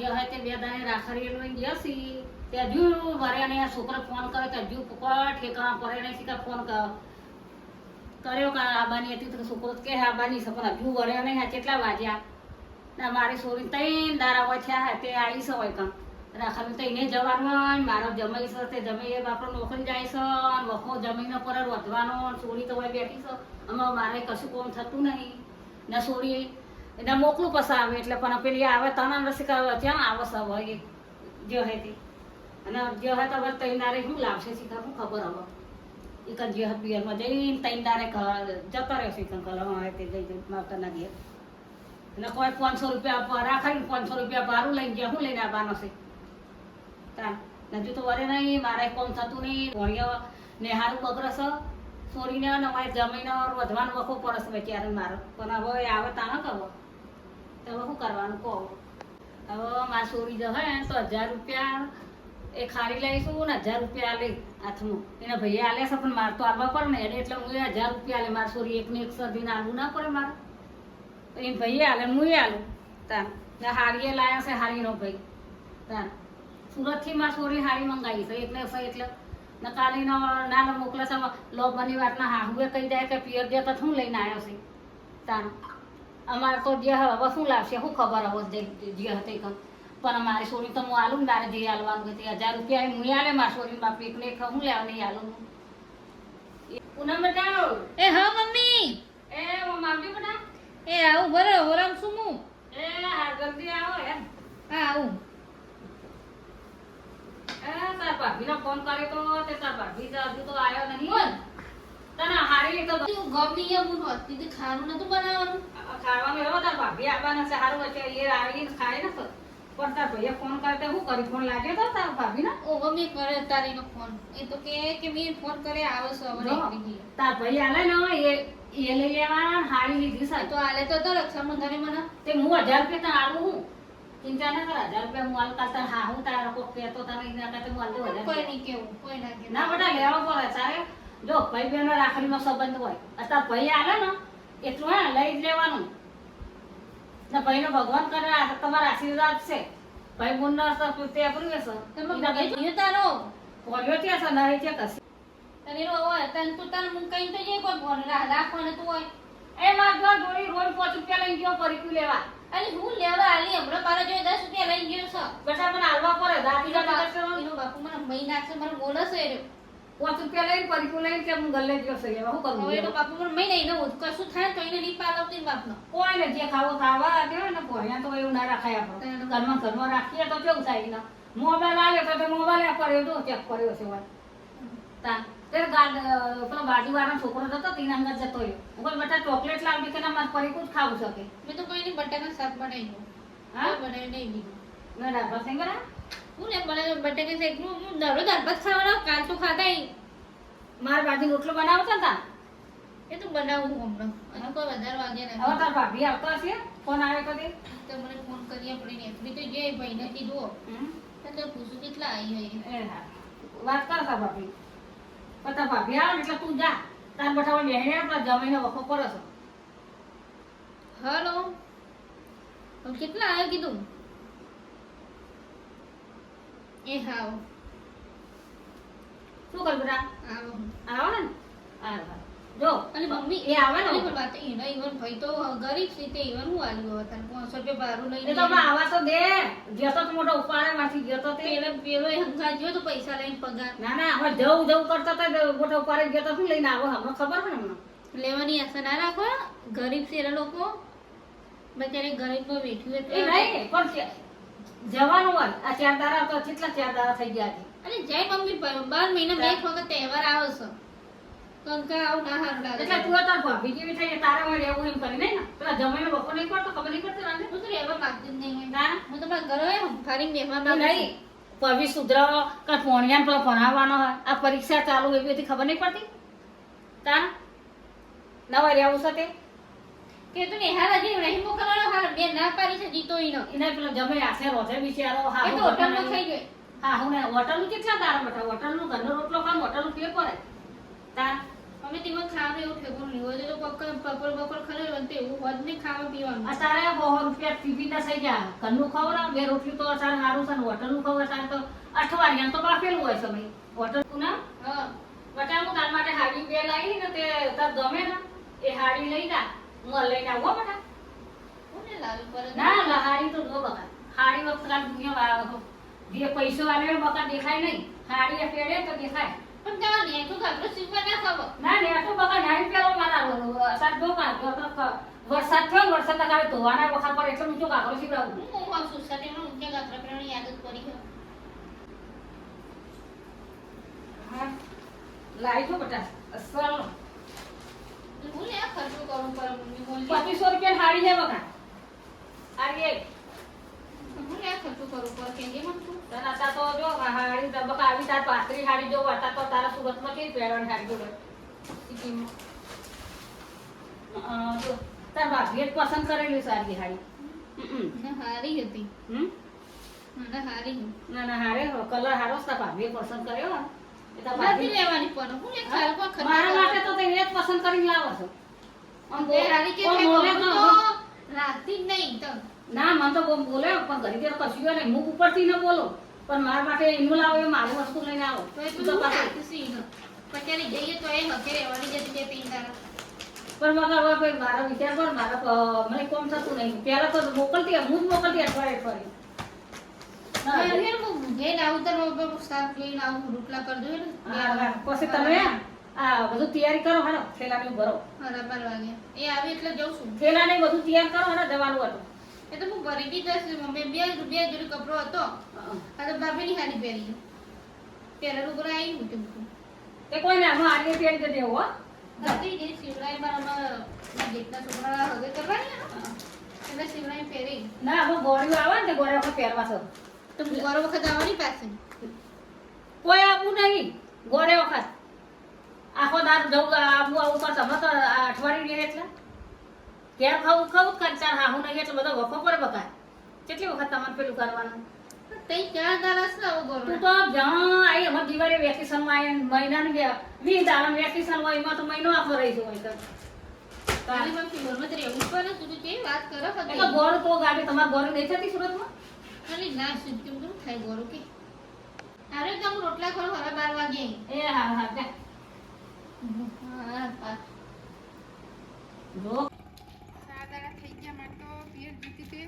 જે હોય તે બે દાને રાખડી લઈને જશી તે હજુ વરે ને છોકરો ફોન કરે કે હજુ કોઈ ઠેકાણા પડે નહીં શીખા ફોન કર્યો કે આબાની હતી તો છોકરો કે આબાની છે પણ હજુ વરે નહીં હા કેટલા વાગ્યા ના મારી છોરી ત્રણ દારા હોય થયા તે આવી છે હોય કાં રાખડી તો એને જવાનું હોય મારો જમાઈ છે તે જમાઈ બાપડો નોકરી જાય છે વખો જમીને પર વધવાનો છોરી તો હોય બેઠી છે આમાં મારે કશું કોમ થતું નહીં ને છોરી એને મોકલું પછી આવે એટલે પણ પેલી આવે તને રસી ક્યાં આવે છે હવે જે હોય તે અને જે હોય તો હવે તૈનારે શું લાવશે શીખા શું ખબર હવે એક જ જે પિયરમાં જઈને તૈનારે જતો રહેશે કલમ આવે તે જઈ માવતરના ઘેર એટલે કોઈ 500 રૂપિયા રાખીને 500 રૂપિયા ભાડું લઈને ગયા શું લઈને આવવાનો છે હજુ તો વરે નહીં મારે કોમ થતું નહીં ભણ્યો નેહારું બગડસ છોરીને નવાય જમીને વધવાનું વખો પડશે બચારે મારો પણ હવે આવે તાને કહો તો હવે શું કરવાનું કહો હવે મારી છોરી જો હે તો 1000 રૂપિયા એ ખારી લઈશું ને 1000 રૂપિયા લઈ હાથમાં એના ભાઈએ આલે છે પણ મારે તો આવવા પડે ને એને એટલે હું 1000 રૂપિયા લે મારી છોરી એકને એક સદીને આલવું ના પડે મારે તો એને ભાઈએ આલે હું આલું તાન હારીએ લાયા છે હારીનો ભાઈ તાન સુરતથી માં છોરી હારી મંગાવી છે એટલે એટલે નકાલીનો નાનો મોકલે છે લોભની વાતના હાહુએ કહી જાય કે પિયર જે તો શું લઈને આવ્યો છે તાન અમારે તો જે હવે શું લાવશે શું ખબર હવે જે હતી પણ મારી છોરી તો હું આલું ને મારે જે આલવાનું હતી 1000 રૂપિયા હું આલે મારી છોરી બાપ એકને એક હું લેવા નહીં આલું પૂનમ બેટા એ હા મમ્મી એ મામજી બેટા એ આવું બરે હોરામ શું હું એ હા જલ્દી આવો એમ હા આવું તાર ભાભીનો ફોન કર્યો તો તે તાર ભાભી હજુ તો આવ્યો નહીં તને હારી તો તું ગમી હું હોતી તે ખાવાનું નતું બનાવવાનું ખાવાનું એવો તાર ભાભી આવવાના છે હારું વચ્ચે એ આવીને ખાય ને તો પણ તાર ભાઈએ ફોન કરે તે શું કરી ફોન લાગ્યો તો તાર ભાભીનો ઓ મમ્મી કરે તારીનો ફોન એ તો કે મેં ફોન કરે આવે છે હવે નીકળી તાર ભાઈ આલે ને એ લઈ લેવાના હારી લીધી છે તો આલે તો રક્ષાબંધને મને તે હું 1000 રૂપિયા તને આલું હું ચિંતા ના કર 1000 રૂપિયા હું આલ કરતા હા હું તારા કોક કહેતો તને એના કરતા હું આલ દઉં કોઈ નહીં કેવું કોઈ ના કેવું ના બેટા લેવા પડે તારે જો ભાઈ બહેનો રાખડીનો સંબંધ હોય અત્યારે ભાઈ આલે ને એટલું હે લઈ જ લેવાનું ને ભાઈનો ભગવાન કરે તમારા આશીર્વાદ છે ભાઈ મુન્ના તો તે આપરું છે તમે ભાઈ જોયો તારો બોલ્યો છે સર નહીં છે કસી તને રો હોય તને તું તાર મું કઈ તો જે કોઈ ફોન રાખવાનો તું હોય એ માર જો દોરી રોજ 5 રૂપિયા લઈને ગયો પરિકુ લેવા અરે હું લેવા આલી હમણાં મારા જોઈ 10 રૂપિયા લઈ ગયો છે બેટા મને હાલવા પડે દાદી જા એનો બાપુ મને મહી નાખશે મને બોલે છે એ 5 રૂપિયા લઈને પરિકુ લઈને કે હું ગલ્લે ગયો છે લેવા હું કરું હવે એનો બાપુ મને મહી નહીં ને કશું થાય તો એને નહીં પાલવતી બાપનો કોઈ ને જે ખાવો ખાવા દેવે ને ભણ્યા તો એવું ના રાખાય આપણે ઘરમાં રાખીએ તો કેવું થાય ને મોબાઈલ આલે તો મોબાઈલ પડ્યો તો ચેક કર્યો છે વાત તા તે પેલો બાજુવાળાનો છોકરો જતો તેના અંદર જતો રહ્યો હું બેટા ચોકલેટ લાવડી કે ના મારે પરિકુ જ ખાવું શકે મેં તો કોઈ ની બટાકા શાક બનાવી દઉં હા બનાવી નહીં દીધું મેં દાળ સિંગરા હું ને બનાવી બટાકા શાક હું દરરોજ દાળ ભાત ખાવાના કાલ તો ખાતા મારા બાજુ રોટલો બનાવો છે તા એ તો બનાવું હમણાં અને કોઈ વધારે વાગે હવે નહીં તાર ભાભી આવતા હશે ફોન આવ્યો કદી તો મને ફોન કરી આપણે ને એટલી તો જે ભાઈને કીધું તો પૂછું કેટલા આવી હોય એ હા વાત કર સા ભાભી પતા ભાભી આવે એટલે તું જા તાર બઠાવા બેહે આપણા જમીને વખો પડે છે હલો કેટલા આવ્યો કીધું એ હા શું કર બેટા આવો આવે ને આવે જો અને મમ્મી એ આવે ને પણ વાત એના ઈવન ભાઈ તો ગરીબ છે તે ઈવન હું આલ્યો હતા 500 રૂપિયા ભાડું લઈને એ તો આપણે આવા તો દે જતો તો મોટો ઉપાડે માંથી ગયો તે પેલો એ હંગા જ્યો તો પૈસા લઈને પગાર ના ના હવે જવું કરતો તો મોટો ઉપાડે ગયો તો શું લઈને આવો હમણાં ખબર છે ને હમણાં લેવાની આશા ના રાખો ગરીબ છે એ લોકો બચારે ગરીબમાં બેઠ્યું એ નહીં પણ જવાનું હોય આ 4 દાડા તો કેટલા 4 દાડા થઈ ગયા છે અને જય મમ્મી 12 મહિનામાં એક વખત તહેવાર આવે છે કંકા આવું ના હારું લાગે એટલે તું તાર ભાભી જેવી થઈ તારે હોય રહેવું એમ કરી નહીં ને પેલા જમીને બપોર નહીં પડતો ખબર નહીં પડતી રાંધે હું તો રહેવા માંગતી જ નહીં ના હું તો મારા ઘરે ફરી મહેમાન નહીં પવી સુધરાવો કાં ભણ્યા પેલો ભણાવવાનો હોય આ પરીક્ષા ચાલુ એવી બધી ખબર નહીં પડતી તા નવા રહેવું છે તે કે તું નેહાર હજી નહીં મોકલવાનો હાર બે ના પાડી છે જીતો ઈનો એને પેલો જમે આશે રોજે બિચારો હા એ તો હોટલમાં ખાઈ ગઈ હા હું હોટલનું કેટલા તારા બેઠા હોટલનું ઘરનો રોટલો ખાવ હોટલનું કે પડે તા અમે તેમાં ખાવાનું એવું ઠેકું નહીં હોય તો બપોર ખરેલું ને તો એવું હોત નહીં ખાવા પીવાનું અત્યારે 100 રૂપિયા ટિફિનના થઈ ગયા ઘરનું ખવડાવ બે રોટલી તો અત્યારે સારું છે ને હોટલનું ખવડાવ અત્યારે તો અઠવાડિયાનું તો બાફેલું હોય છે ભાઈ હોટલનું ના હા બટા હું તાર માટે હાડી બે લાવી ને તે તાર ગમે ને એ હાડી લઈ જા હું લઈને આવો બટા કોને લાવી પર ના હાડી તો જો બકા હાડી વખત કાલ દુનિયા જે પૈસો આલે બકા દેખાય નહીં હાડી એ પેડે તો દેખાય પણ તારા ને તો ઘાઘરો સીવવા ના ખબર ના ને તો બકા નાઈ પેલો મારા સાત દો કા તો વરસાદ થયો વરસાદ ના કારણે ધોવાના વખત પર એટલે ઊંચો કાકરો સીવડાવું હું આ સોસાયટીમાં ઊંચા ઘાઘરા પહેરવાની આદત પડી ગઈ હા લાઈ જો બટા અસલ હું લે ખર્ચો કરું પર મમ્મી બોલી 2500 રૂપિયા હાડી છે બકા હાડી હું લે ખર્ચો કરું પર કે મન તું તને આતા તો જો હાડી તો બકા આવી તાર પાતરી હાડી જો આતા તો તારા સુરતમાં કેવી પહેરવાની હાડી જો સિટીમાં જો તાર ભાભીએ પસંદ કરેલી સારી હાડી ના હારી હતી ના હારી ના ના હારે કલર હારો તાર ભાભીએ પસંદ કર્યો એ તાર નથી ભાભી લેવાની પણ હું એક ખાલ પર ખર્ચો મારા માટે તો તે જ પસંદ કરીને લાવો છો આમ બે હારી કે બોલે તો તો રાખતી જ નહીં તો ના મને તો બહુ બોલે પણ ઘડી ઘડી કશું હોય નહીં મુખ ઉપરથી ન બોલો પણ મારા માટે એનું લાવો એ મારી વસ્તુ લઈને આવો તો એ તું તો તો પાછું રાખતી સી પછી જઈએ તો એ હકે રહેવાની જતી બે તીન તારા પણ મગર હવે ભાઈ મારા વિચાર પર મારા મને કોમ થતું નહીં પહેલા તો મોકલતી હું જ મોકલતી અઠવાડિયે અરે હું ઘેર આવું તો શાક લઈને આવું રોટલા કરી દઉં ને પછી તમે આ બધું તૈયારી કરો હાલો થેલાને ભરો બરાબર વાગે એ આવી એટલે જઉં છું થેલાને બધું તૈયાર કરો હાલો જવાનું હતું એ તો હું ભરી દીધા છે મમ્મી બે જોડી કપડો હતો આ તો બાબેની હાડી પહેરી પહેલા ઉપર આવી મૂકી મૂકું તે કોઈ ને આમાં આગે પેડ કરી દેવો હો હતી જે શિવરાય મારા જેટલા છોકરા હવે કરવાની એટલે શિવરાય પહેરી ના હવે ગોળીઓ આવે ને તે ગોળીઓ આપણે પહેરવા છો તો બુવારો વખત આવવાની પાસે કોઈ આપવું નહીં ગોળે વખત આખો દાર જવું આવું આવું પર તમે તો અઠવાડિયું લે એટલે ઘેર ખાવું ખાવું કર ચાર હાહુ નહીં એટલે બધો વખો પડે બકાય કેટલી વખત તમારે પેલું કરવાનું તઈ 4 દાડા છે આવો ગોળ તું તો જ્યાં આવી અમારે દિવાળી વેકેશનમાં આવી મહિનાની 20 દાડા વેકેશન હોય એમાં તો મહિનો આખો રહી જવું હોય તારી મમ્મી ઘરમાં તો રહેવું પડે તું તો કેવી વાત કરો એટલે ગોળ તો ગાડી તમારે ગોળ નહીં થતી સુરતમાં અરે ના સુધ કેમ કરું થાય ગોરો કે અરે તો હું રોટલા ખાવ હવે 12 વાગે એ હા હા જા હા જો સાદાડા થઈ ગયા મારે તો પિયર જીતી તે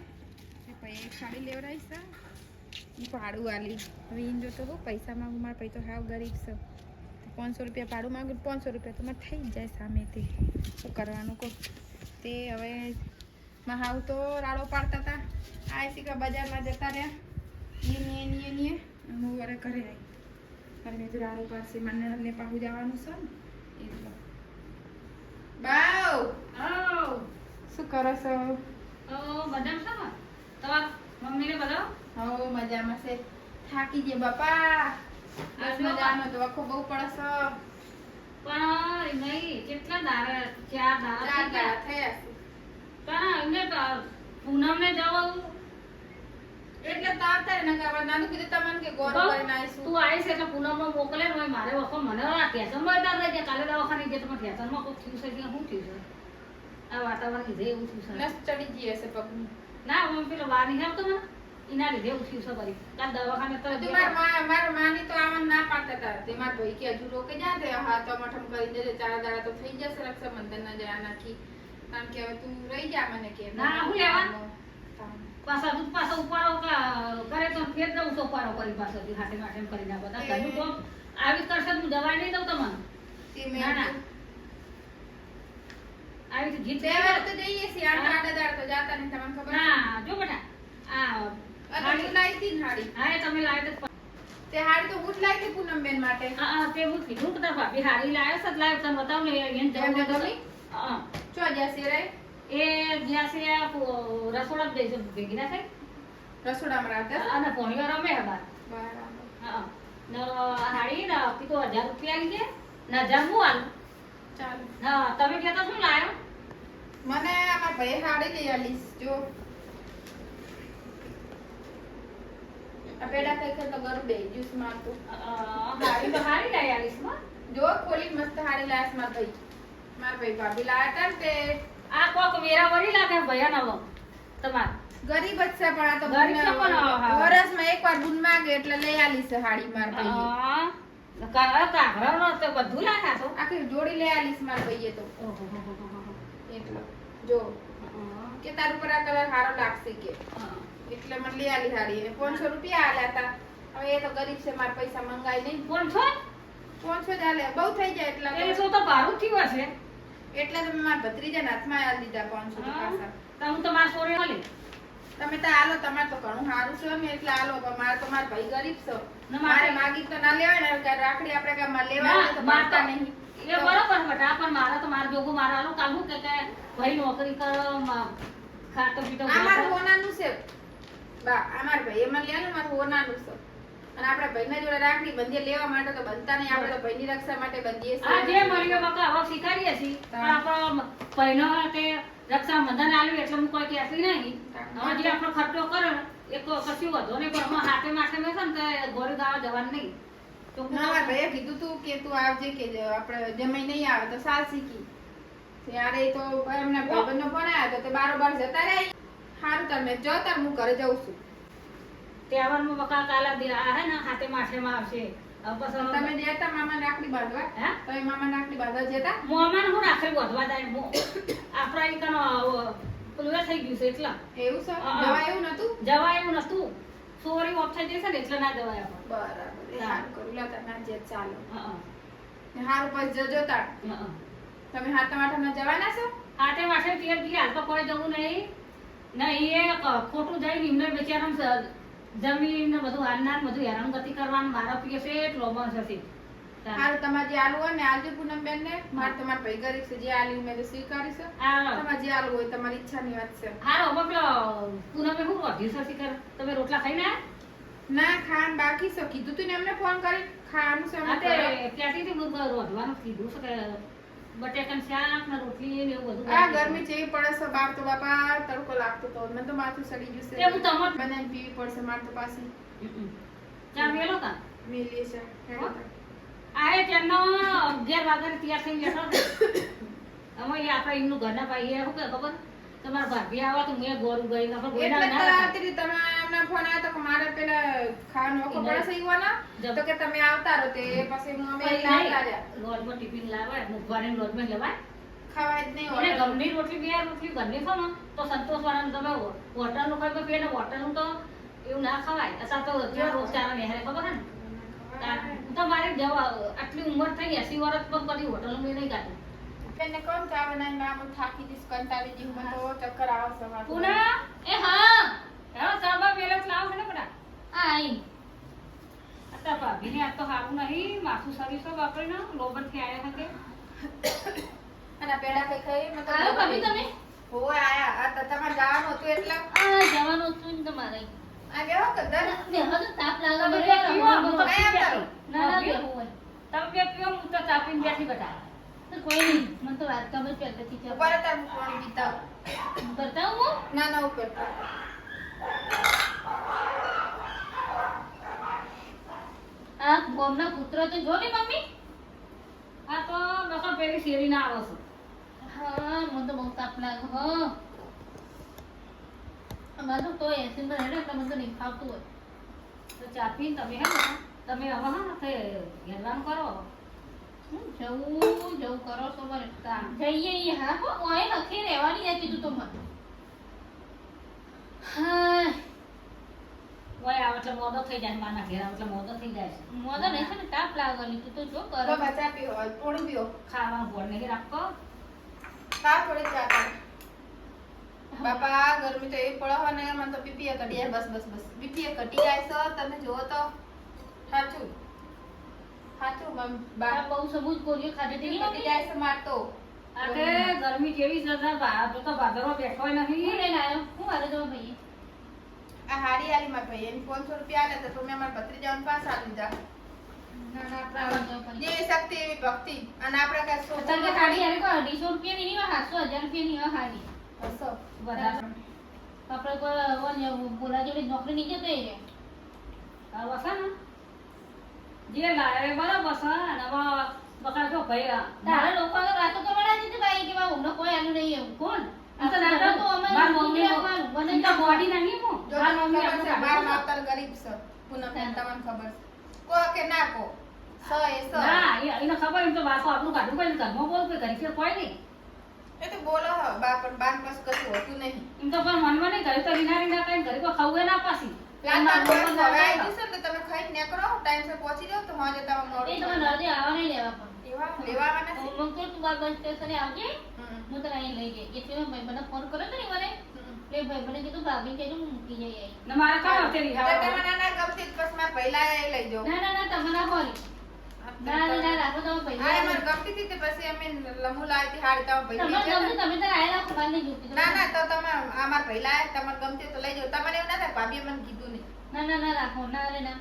પછી એક સાડી લેવડાવીશ ઈ ભાડું આલી હવે ઈન જો તો બહુ પૈસા માંગુ મારા પછી તો હાવ ગરીબ છે 500 રૂપિયા ભાડું માંગુ 500 રૂપિયા તો મારે થઈ જ જાય સામેથી શું કરવાનું કહો તે હવે માં હાવ તો રાડો પાડતા હતા આ શીખા બજારમાં જતા રહ્યા એ હું વરે ઘરે આવી અને મેં તો રાડો પાડશે મને પાછું જવાનું છે ને એટલે બાવ આવ શું કરો છો ઓ બદામ છે ને તમાર મમ્મીને બતાવો હો મજામાં છે થાકી ગયા બાપા બસ મજાનો તો આખો બહુ પડસ પણ નહીં કેટલા દાડા 4 દાડા થઈ ગયા થયા છે પણ એમને તો પૂનમને જવું એટલે તાર ને કે નાનું કીધું તમને કે ગોર કરીને આવીશું તું આવીશ એટલે પૂનમમાં મોકલે ને હોય મારે વખત મને આ ટેન્શનમાં હતા રહી ગયા કાલે દવાખાને ગયા તમે ટેન્શનમાં કોઈ થયું છે કે શું થયું છે આ વાતાવરણ લીધે એવું થયું છે નસ ચડી ગઈ હશે પગની ના હું પેલો વાર નહીં આવતો મને એના લીધે એવું થયું છે બરી કાલ દવાખાને તો તું માર માની તો આવવાનું ના પાડતા હતા તે માર ભાઈ કે હજુ રોકે જા તે હા તો મઠમ કરી દેજે 4 દાડા તો થઈ જશે રક્ષાબંધન ના જયા નાખી કારણ કે હવે તું રહી જા મને કે ના, હું લેવા? પાછા દૂધ પાછા ઉપાડો કરે તો ફેર દઉં તો ઉપાડો કરી પાછો હાથે માથે કરી ના બધા ઘરનું તો આવી જ કરશે હું દવા નહીં દઉં તમને તે મેં ના ના આવી તો જીત તહેવાર તો જઈએ છીએ આઠ દાડા તો જાતા નહીં તમને ખબર ના જો બેટા આ હાડી લાવી હતી ને હાડી હા એ તમે લાવે તો તે હાડી તો હું જ લાવી હતી પૂનમબેન માટે હા તે હું કીધું કે તાર ભાભી હારી લાવે છે લાવે તને બતાવ ને એને એમને જવું ગમી? હા ચો જશે રે એ જ્યાં છે રસોડા દે છે ભેગી ના થાય રસોડામાં રાતે અને પોણીઓ રમે બાર બરાબર હા ન હાડી ને પીતો 1000 રૂપિયા લીધે ને 1000 હું આલું ચાલો હા તમે કહેતા શું લાયો મને આમાં ભાઈ હાડી લઈ આલીશ જો આ પેડા કઈ તો ગરું બે જ્યુસ માં તો હાડી તો હારી લઈ આલીશ માં જો ખોલી મસ્ત હાડી લાસ માર ભાઈ ભાભી લાયા તા ને તે આ કોક વેરા વળી લાગે ભયાનવ તમાર ગરીબ જ છે પણ આ તો ગરીબ છે પણ હા. વરસમાં એકવાર બુન માંગે એટલે લઈ આલી છે હાડી માર ભાઈએ કાઘરા તો બધું લાગ્યા છો આખી જોડી લઈ આલીશ માર ભાઈએ તો એટલો જો કે તારું પર આ કલર સારો લાગશે કે એટલે મને લઈ આલી હાડી અને 500 રૂપિયા આલ્યા હતા હવે એ તો ગરીબ છે માર પૈસા મંગાય નહીં કોણ છો 500 જ આલ્યા બહુ થઈ જાય એટલા એ તો ભાડું થયું હશે એટલે તમે મારા ભત્રીજાના હાથમાં આલી દીધા 500 રૂપિયા તો હું તમારા સોરે મળી તમે તો આલો તમારે તો ઘણું સારું છે ને એટલે આલો પણ મારે તો મારા ભાઈ ગરીબ છે ના, મારે માગી તો ના લેવાય ને કે રાખડી આપણે ગામમાં લેવા ના, તો માર મારતા તો- નહીં એ બરોબર બટા પણ મારા તો મારા જોગું મારા આલો કાલ હું કે ભાઈ નોકરી કરો ખાતો પીતો અમાર હોનાનું છે બા અમાર ભાઈ એમાં લેવાનું મારું હોનાનું છે અને આપણે ભાઈના જોડે રાખડી બંધીએ લેવા માટે તો બનતા નહીં આપણે તો ભાઈની રક્ષા માટે બંધીએ આ જે મળ્યો બકા હવે શીખાડીએ છીએ પણ આપણો પહેલો તે રક્ષાબંધન આવ્યું એટલે હું કોઈ કહેતી નહીં હવે જે આપણો ખર્ચો કરે ને એ કશું વધો નહીં પણ અમારા હાથે માથે મેં છે ને તે ગોળી ગાવા જવાનું નહીં તો હું મારા ભાઈએ કીધું તું કે તું આવજે કે આપણે જમાઈ નહીં આવે તો સાલ શીખી ત્યારે તો એમના ભાઈબંધનો ફોન આવ્યો તો તે બારોબાર જતા રહ્યા સારું તમે જો તાર હું ઘરે જઉં છું તહેવારમાં બકા કાલા દે આ હે ને હાથે માથે માં આવશે હવે પછી તમે જતા મામા રાખડી બાંધવા હે તમે મામા રાખડી બાંધવા જતા મોમાન હું રાખડી વધવા જાય આપણા ઈ કનો પેલું એ થઈ ગયું છે એટલે એવું છે હા. જવા એવું નતું જવાયું નતું સોરી ઓફ થઈ જશે ને એટલે ના જવાય આપણે. બરાબર એ સારું કર્યું લો તાર ના જે ચાલો હા, ને સારું પછી જજો તાર હા, હા. તમે હાથમાં આઠમના જવાના છો હાથે માથે તેલ ઘી હાલ તો કોઈ જવું નહીં ને એ ખોટું જઈને એમને બિચારા જમીન ને બધું હાલનાર બધું હેરાનગતિ કરવાનું મારા પીએ છે એટલો બસ હશે હારું તમારે જે આલુ હોય ને આલજો પૂનમબેન ને મારે તમારા ભાઈ ગરીબ છે જે આલ્યું મેં તો સ્વીકારી છે તમારે જે આલુ હોય તમારી ઈચ્છાની વાત છે હારો બબલો પૂનમે હું વધ્યું છે શિખર તમે રોટલા ખાઈને આયા? ના ખાન બાકી છે કીધું તું ને એમને ફોન કરી ખાવાનું છે હા અમે તે કરે. કહેતી હતી હું રોધવાનું કીધું છે કે બટેકાનું શાક ને રોટલી ને એવું બધું આ ગરમી જેવી પડે છે બાર તો બાપા તડકો લાગતો તો મને તો માથું સડી ગયું તે હું છે તમાર બનાવીને પીવી પડશે મારે તો પાછી ચા મેલો કા મેલી છે હેડો તાર. આએ ત્યારનો 11 વાગ્યાની તૈયાર થઈને બેઠો હતો. અમે એ આપણા એમનું ઘરના ભાઈ એ શું કહે ખબર તમારા ભાભી આવા તો મેં ગોરું ગઈ આપણે ગોયના એટલે ના તો હતા. આવતી રહી. તમે એમના ફોન આવ્યો તો કે મારે પેલા ખાવાનું વખો પડે છે ઈવાના. જમ. તો કે તમે આવતા રહો તે પછી હું અમે પછી લાવતા નહીં, રહ્યા. લોટમાં ટિફિન લાવે મુખવારીને લોટમાં લેવાય ખાવાય જ નહીં એને હોટલ. ગમની રોટલી બે રોટલી ઘરની ખાવ ને તો સંતોષ વાળાને તમે હોટલનું ખાઈ પીએ ને હોટલનું તો એવું ના ખવાય અથવા તો કેવા રોજગાર નિહારે ખબર હે ને હું તો મારે જવા આટલી ઉંમર થઈ 80 વર્ષ પણ કદી હોટલનું મેં નહીં કાઢ્યું. બેનને કોણ ચા બનાવીને ના હું થાકી જઈશ કંટાળી જઈશ મને તો ચક્કર આવે છે માથું. પૂના એ હા હેલો ચાબા વેલા લાવ છે ને બેટા આ આઈ અત્યારે ભાભીને આ તો સારું નહીં માથું સરીસો વાપરીને લોબનથી આવ્યા હતા અને આ પેડા કઈ ખાઈ મેં તો આવ્યો ભાભી તમે હોય આયા આ તો તમારે જવાનું હતું એટલે આ જવાનું હતું ને તમારે આ બેહો કે દર ને હવે તાપ લાગે તમે મને બે પીવો, હું તો કઈ પી આવતા બેઠી. ના ના ભાભી, બેહું હોય તમે બે પીવો, હું તો ચા પીને બેઠી બેઠા. તો કોઈ નહીં મને તો વાત ખબર પહેલેથી છે ઉપર તાર પાણી પીતા કરતા હું ના ના ઉપર આ ગોમના પુત્ર તો જો ને મમ્મી આ તો નકર પેલી શેરીના આવો છો. હા મને તો બહુ તાપ લાગે હો અમારે તો તોય એસી માં હેડે એટલે મને તો નહીં ફાવતું હોય તો ચા પીને તમે હે ને તમે હવે હા તે ઘેરવાનું કરો. જવું કરો છો મને જઈએ ઈ હા હો ઓય નખી રહેવાની આ કીધું તો મને હા ઓય આવો એટલે મોદો થઈ જાય માના ઘેર આવો એટલે મોદો થઈ જાય છે. મોદા નહીં છે ને તાપ લાગવાની તું તો જો કરો બાબા ચા પીવો થોડું પીવો ખાવાનું ગોળ નહીં રાખો. ખા થોડી ચા પી. બાપા ગરમી તો એવી પડે હો ને મને તો બીપી કટી જાય બસ બસ બસ બીપી કટી જાય છે તમે જુઓ તો સાચું સાચું બા આ બહુ સબૂત ગોળીઓ ખાધી હતી કટી જાય છે માર તો આ કે ગરમી કેવી છે ને બહાર તો ભાદરવો બેઠોય હું નથી. લઈને આવ્યો હું મારે તો ભાઈ આ હારી આલી માર ભાઈ એને 500 રૂપિયા આલે તો તમે અમાર ભત્રીજાઓને પાછા આપી જા ના ના આપણે આવવા જવું પડે જેવી શક્તિ એવી ભક્તિ અને આપણે કઈ અત્યારે કે હાડી હારી કો 250 રૂપિયા ની નહીં 700 રૂપિયા ની હાડી હસો બધા આપણે કોઈ બોલા જોડે નોકરી નહીં જતો એ રે આવો છે ને જે લાવે બરાબર છે ને હવે પકડ જો ભાઈ તારા લોકો તો વાતો કરવાના જ નથી ભાઈ કે બા હમણાં કોઈ આલું નહીં એવું કોણ આ તો નાટક તો અમે માર મમ્મી રાખવાનું, મને મને તો બોડી નહીં મો જો માર તમને મમ્મી ખબર છે આપણે મારા કાઢી માવતર ગરીબ છે પૂનમ બેન તમને ખબર છે કો કે ના કો સ એ સ ના એને ખબર એમ તો વાસો આપણું કાઢવું પડે ને ઘરમાં બોલ કે ઘરે ફેર કોઈ નહીં એ તો બોલો હ બા પણ બાન બસ કશું હોતું નહીં એમ તો પણ મનમાં નહીં ઘરે તો રીના રીના કઈ ઘરે કોઈ ખાવું ના પાછી લાતા બસ હવે આવી જશે ને તો તમે ખાઈ નીકળો ટાઈમસર પહોંચી જાવ તો હોજે તમે મોડું એ તમે નરદે આવા નહીં લેવા પણ એવા લેવાના છે હું તો તું બાર બસ સ્ટેશને આવજે હમ. હું તને અહીં લઈ જઈ એટલે મેં મને ફોન કર્યો તો ને મને એટલે ભાઈ મને કીધું ભાભી કે હું મૂકી જઈ આવી ને મારે કામ આવતે તો રીહા તમે ના ગમતી બસ માં પહેલા એ લઈ જાઓ ના ના ના તમે ના બોલી ના રાખો તમે હા પૈસા મને ગમતી હતી તે પછી અમે લમુ લાવી હાડી તમે તમે પૈસા ગમતું તમે તો આયેલા ખબર નહીં જોતી ના ના તો તમે અમાર પહેલા તમારે ગમતી તો લઈ જાઓ તમને એવું ના થાય ભાભીએ મને કીધું નહીં ના રાખો ના રે ના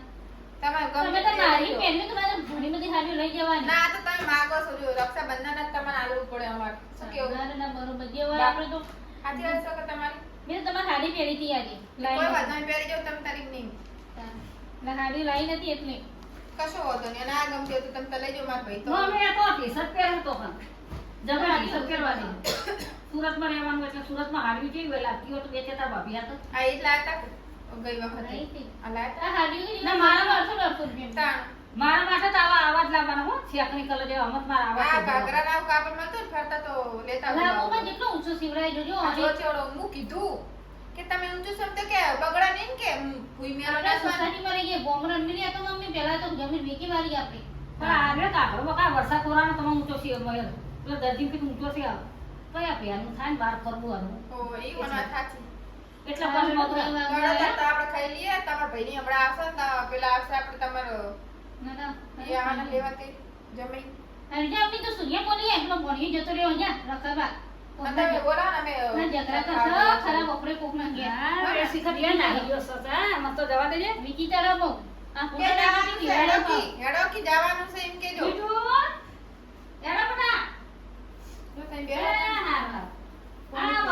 તમારે તમે ગમતી તો મારી પહેલી તમારે ઘણી બધી હાડીઓ લઈ જવાની ના તો તમે માગો છો જો રક્ષાબંધન જ તમારે આલવું પડે અમારે શું કેવું ના રે ના બરોબર જે હોય આપણે તો સાચી વાત છે કે તમારી મેં તો તમારી હાડી પહેરી હતી આજે કોઈ વાત નહીં પહેરી જાવ તમે તારીખ નહીં ના હાડી લાવી નથી એટલે કશો વાંધો નહીં ના ગમતી હોય તો તમે તો લઈ જાઓ મારા ભાઈ તો મમ્મી તો ટી-શર્ટ પહેરું તો પણ જગા ટી-શર્ટ પહેરવાની સુરતમાં રહેવાનું એટલે સુરતમાં હાડવી કેવી હોય લાગતી હોય તો બે ચાર ભાભી હતા આ ઈ લાયા તા ગઈ વખતે નહીં હતી. આ લાયા આ હાડી ના, મારા રૂપિયા તા મારા માટે તો આવા જ લાવવાના હો શેકણી કલર જેવા અમત મારા આ આવા ઘાઘરા ના કાપડ મળતું ને ફરતા તો લેતા લાગોમાં જેટલો ઊંચો સિવડાઈ જોજો આ જો ચોળો હું કીધું કે તમે ઊંચું સમજો કે બગડા નહીં ને કે ભૂઈ મેલો આપણા ના સ્વાદ. સોસાયટીમાં રહીએ ગોમરણ મિલી તો મમ્મી પહેલા તો જમીન વેકી વાળી આપે પણ આગળ કાકડો બકા વરસાદ કોરાનો તમે ઊંચો છે મયર એટલે દર્દી કે ઊંચો છે આ કયા પેનું થાય ને બહાર ફરવું આનું ઓ ઈ વાત સાચી એટલે પણ મગર ગળા તો આપણે ખાઈ લઈએ તમારા ભાઈની હમણાં આવશે ને તો પેલા આવશે આપણે તમારો ના ના એ આવાના લેવાથી જમી અને જે આપણી તો સૂર્યા બોલી એટલો ભણી જતો રહ્યો જા રખડવા તમે બોલાવો ને અમે ના ઝઘડા કરશો ખરાબ ઓપરે કોક ના ગયા હા એ શીખર લે ના ગયો સસા મત તો જવા દેજે વિકી તારા બહુ આ કે જવાનું છે હેડોકી જવાનું છે એમ કેજો બીજું એના બટા જો તમે એ બેહો